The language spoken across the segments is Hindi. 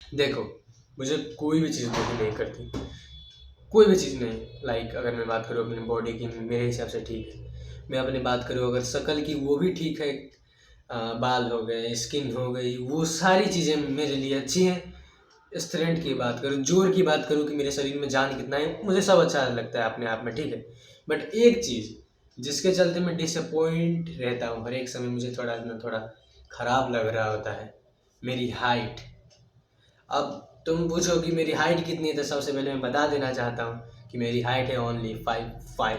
देखो, मुझे कोई भी चीज़ दुखी नहीं करती, कोई भी चीज़ नहीं। लाइक अगर मैं बात करूँ अपनी बॉडी की, मेरे हिसाब से ठीक है। मैं अपनी बात करूँ अगर शक्ल की, वो भी ठीक है। बाल हो गए, स्किन हो गई, वो सारी चीज़ें मेरे लिए अच्छी हैं। स्ट्रेंथ की बात करूँ, जोर की बात करूँ कि मेरे शरीर में जान कितना है, मुझे सब अच्छा लगता है अपने आप में, ठीक है। बट एक चीज़ जिसके चलते मैं डिसअपॉइंट रहता हूँ हर एक समय, मुझे थोड़ा ना थोड़ा खराब लग रहा होता है, मेरी हाइट। अब तुम पूछो कि मेरी हाइट कितनी है, तो सबसे पहले मैं बता देना चाहता हूँ कि मेरी हाइट है ओनली 5'5".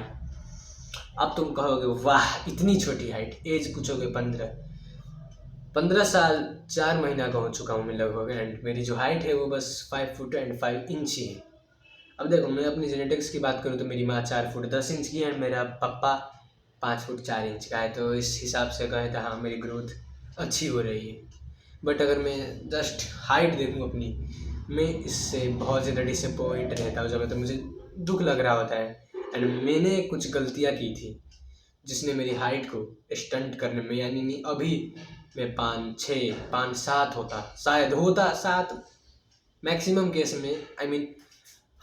अब तुम कहोगे वाह इतनी छोटी हाइट, एज पूछोगे 15। 15 साल 4 महीना का हो चुका हूँ मैं लगभग, एंड मेरी जो हाइट है वो बस 5 फुट एंड 5 इंच ही है। अब देखो, मैं अपनी जेनेटिक्स की बात करूँ तो मेरी माँ 4 फुट 10 इंच की है, एंड मेरा पापा 5 फुट 4 इंच का है, तो इस हिसाब से कहें तो हाँ, मेरी ग्रोथ अच्छी हो रही है। बट अगर मैं जस्ट हाइट देखूँ अपनी, मैं इससे बहुत ज़्यादा डिसअपॉइंट रहता हूँ जब, तो मुझे दुख लग रहा होता है। एंड मैंने कुछ गलतियाँ की थी जिसने मेरी हाइट को स्टंट करने में, यानी नहीं अभी मैं 5'6" 5'7" होता, शायद होता 7, मैक्सिमम केस में। आई मीन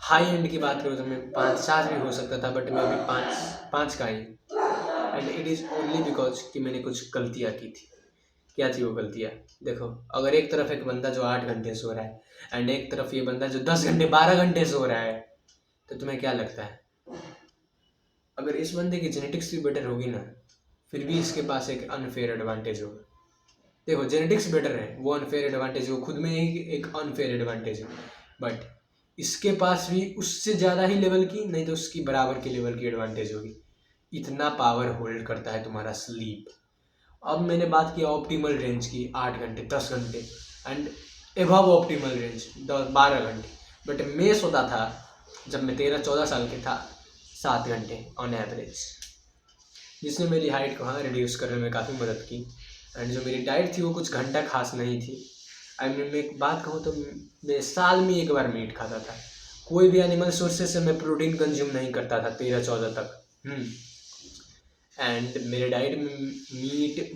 हाई एंड की बात करूँ तो मैं 5'7" भी हो सकता था, बट मैं अभी 5'5" का ही। And it is only because कि मैंने कुछ गलतियाँ की थी। क्या थी वो गलतियाँ? देखो, अगर एक तरफ एक बंदा जो 8 घंटे सो रहा है, एंड एक तरफ ये बंदा जो 10 घंटे 12 घंटे सो रहा है, तो तुम्हें क्या लगता है? अगर इस बंदे की जेनेटिक्स भी बेटर होगी ना, फिर भी इसके पास एक अनफेयर एडवांटेज होगा। देखो, जेनेटिक्स बेटर है, वो अनफेयर एडवांटेज, वो खुद में ही एक अनफेयर एडवांटेज है। बट इसके पास भी उससे ज़्यादा ही लेवल की, नहीं तो उसकी बराबर के लेवल की एडवांटेज होगी। इतना पावर होल्ड करता है तुम्हारा स्लीप। अब मैंने बात की ऑप्टिमल रेंज की, 8 घंटे 10 घंटे, एंड एभव ऑप्टिमल रेंज 12 घंटे। बट मैं सोता था जब मैं 13-14 साल के था 7 घंटे ऑन एवरेज, जिसने मेरी हाइट को हाँ रिड्यूस करने में काफ़ी मदद की। एंड जो मेरी डाइट थी वो कुछ घंटा खास नहीं थी। आई मीन मैं एक बात कहूँ तो मैं साल में एक बार मीट खाता था। कोई भी एनिमल सोर्सेज से मैं प्रोटीन कंज्यूम नहीं करता था 13-14 तक। एंड मेरे डाइट में मीट,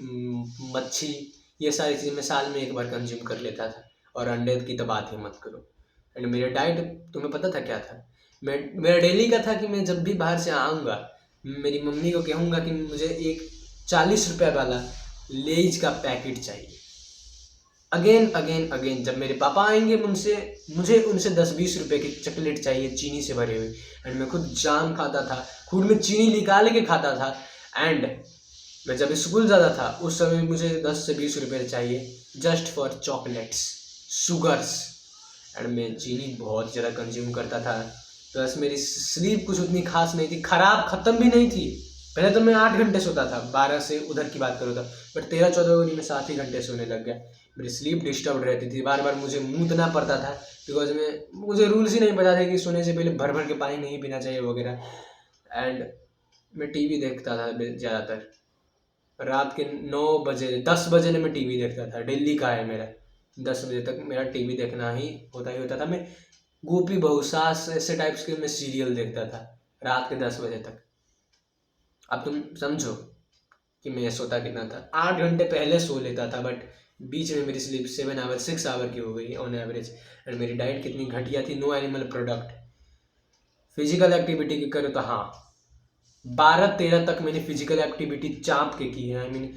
मच्छी, ये सारी चीज़ें मैं साल में एक बार कंज्यूम कर लेता था। और अंडे की तो बात ही मत करो। एंड मेरा डाइट तुम्हें पता था क्या था? मेरा डेली का था कि मैं जब भी बाहर से आऊँगा, मेरी मम्मी को कहूँगा कि मुझे एक 40 रुपये वाला लेज का पैकेट चाहिए। अगेन अगेन अगेन जब मेरे पापा आएंगे उनसे, मुझे उनसे 10-20 रुपए की चॉकलेट चाहिए चीनी से भरी हुई। एंड मैं खुद जाम खाता था, खुद में चीनी निकाल के खाता था। एंड मैं जब स्कूल जाता था उस समय मुझे 10 से 20 रुपए चाहिए just for chocolates, sugars. And मैं चीनी बहुत ज़्यादा कंज्यूम करता था। प्लस मेरी स्लीप कुछ उतनी खास नहीं थी, खराब ख़त्म भी नहीं थी। पहले तो मैं 8 घंटे सोता था, 12 से उधर की बात करूँ तो, बट 13-14 में 7 ही घंटे सोने लग गया। मेरी स्लीप डिस्टर्ब रहती थी, बार बार मुझे मूतना पड़ता था, बिकॉज मुझे रूल्स ही नहीं पता था कि सोने से पहले भर भर के पानी नहीं पीना चाहिए वगैरह। एंड मैं टीवी देखता था ज़्यादातर, रात के 9 बजे 10 बजे ने मैं टीवी देखता था, दिल्ली का है मेरा। 10 बजे तक मेरा टीवी देखना ही होता था। मैं गोपी बहू सास ऐसे टाइप्स के मैं सीरियल देखता था रात के 10 बजे तक। अब तुम समझो कि मैं सोता कितना था। 8 घंटे पहले सो लेता था, बट बीच में मेरी स्लीप 7 आवर 6 आवर की हो गई ऑन एवरेज। एंड मेरी डाइट कितनी घटिया थी, no animal product. Physical activity की करो तो हाँ, 12-13 तक मैंने फिजिकल एक्टिविटी चाँप के की है। आई मीन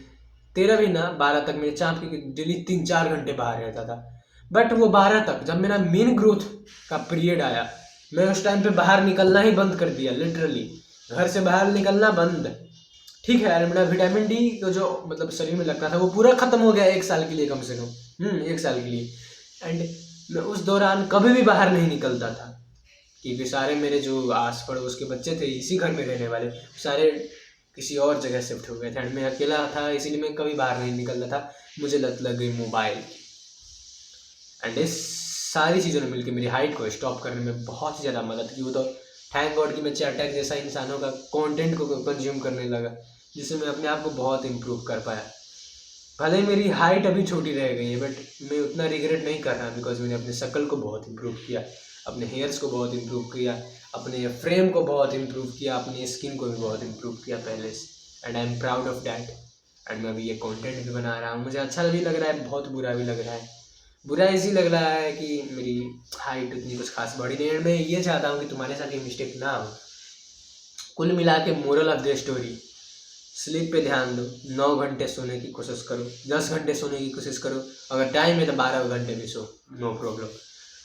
13 भी ना, 12 तक मैंने चाँप के डेली 3-4 घंटे बाहर रहता था। बट वो 12 तक जब मेरा मेन ग्रोथ का पीरियड आया, मैं उस टाइम पे बाहर निकलना ही बंद कर दिया, लिटरली घर से बाहर निकलना बंद। ठीक है यार, मेरा विटामिन डी को जो मतलब शरीर में लगता था वो पूरा खत्म हो गया 1 साल के लिए, कम से कम 1 साल के लिए। एंड मैं उस दौरान कभी भी बाहर नहीं निकलता था, क्योंकि सारे मेरे जो आस पड़ोस के बच्चे थे इसी घर में रहने वाले, सारे किसी और जगह शिफ्ट हो गए थे। एंड मैं अकेला था, इसीलिए मैं कभी बाहर नहीं निकलता था। मुझे लत लग गई मोबाइल की। एंड इस सारी चीज़ों ने मिलकर मेरी हाइट को स्टॉप करने में बहुत ही ज़्यादा मदद की। वो तो थैंक गॉड कि मैं चैटक जैसा इंसानों का कंटेंट को कंज्यूम करने लगा, जिससे मैं अपने आप को बहुत इम्प्रूव कर पाया। भले ही मेरी हाइट अभी छोटी रह गई है, बट मैं उतना रिग्रेट नहीं कर रहा, बिकॉज मैंने अपने शक्ल को बहुत इम्प्रूव किया, अपने हेयर्स को बहुत इम्प्रूव किया, अपने फ्रेम को बहुत इम्प्रूव किया, अपनी स्किन को भी बहुत इम्प्रूव किया पहले से। And I am proud of that. And मैं अभी ये कंटेंट भी बना रहा हूँ, मुझे अच्छा भी लग रहा है, बहुत बुरा भी लग रहा है। बुरा इसी लग रहा है कि मेरी हाइट उतनी कुछ खास बढ़ी नहीं, और मैं ये चाहता हूँ कि तुम्हारे साथ ये मिस्टेक ना हो। कुल मिला के moral of the story, sleep पे ध्यान दो, 9 घंटे सोने की कोशिश करो, 10 घंटे सोने की कोशिश करो, अगर टाइम है तो 12 घंटे भी सो, नो प्रॉब्लम।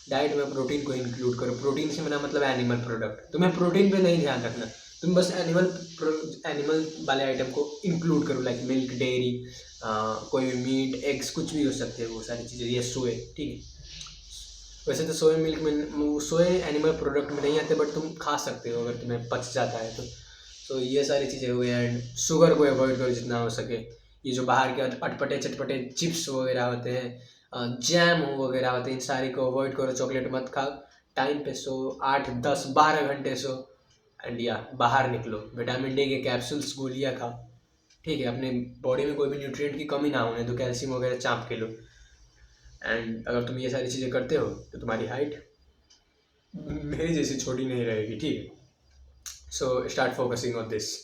डाइट में प्रोटीन को इंक्लूड करो, प्रोटीन से मेरा मतलब एनिमल प्रोडक्ट, तुम्हें प्रोटीन पे नहीं ध्यान रखना, तुम बस एनिमल वाले आइटम को इंक्लूड करो, लाइक मिल्क, डेयरी, कोई भी मीट, एग्स, कुछ भी हो सकते हैं वो सारी चीज़ें, ये सोए, ठीक है। वैसे तो सोए मिल्क में, सोए एनिमल प्रोडक्ट में नहीं आते, बट तुम खा सकते हो अगर तुम्हें पच जाता है तो ये सारी चीज़ें हो गई। एंड शुगर को अवॉइड करो जितना हो सके, ये जो बाहर के अटपटे चटपटे चिप्स वगैरह होते हैं, जैम वगैरह होते हैं, इन सारी को अवॉइड करो, चॉकलेट मत खाओ, टाइम पे सो, 8 10 12 घंटे सो, एंड या बाहर निकलो, विटामिन डी के कैप्सूल्स, गोलियाँ खाओ, ठीक है। अपने बॉडी में कोई भी न्यूट्रिएंट की कमी ना होने तो कैल्शियम वगैरह चाँप के लो। एंड अगर तुम ये सारी चीज़ें करते हो तो तुम्हारी हाइट मेरी जैसी छोटी नहीं रहेगी, ठीक है। So start focusing on this.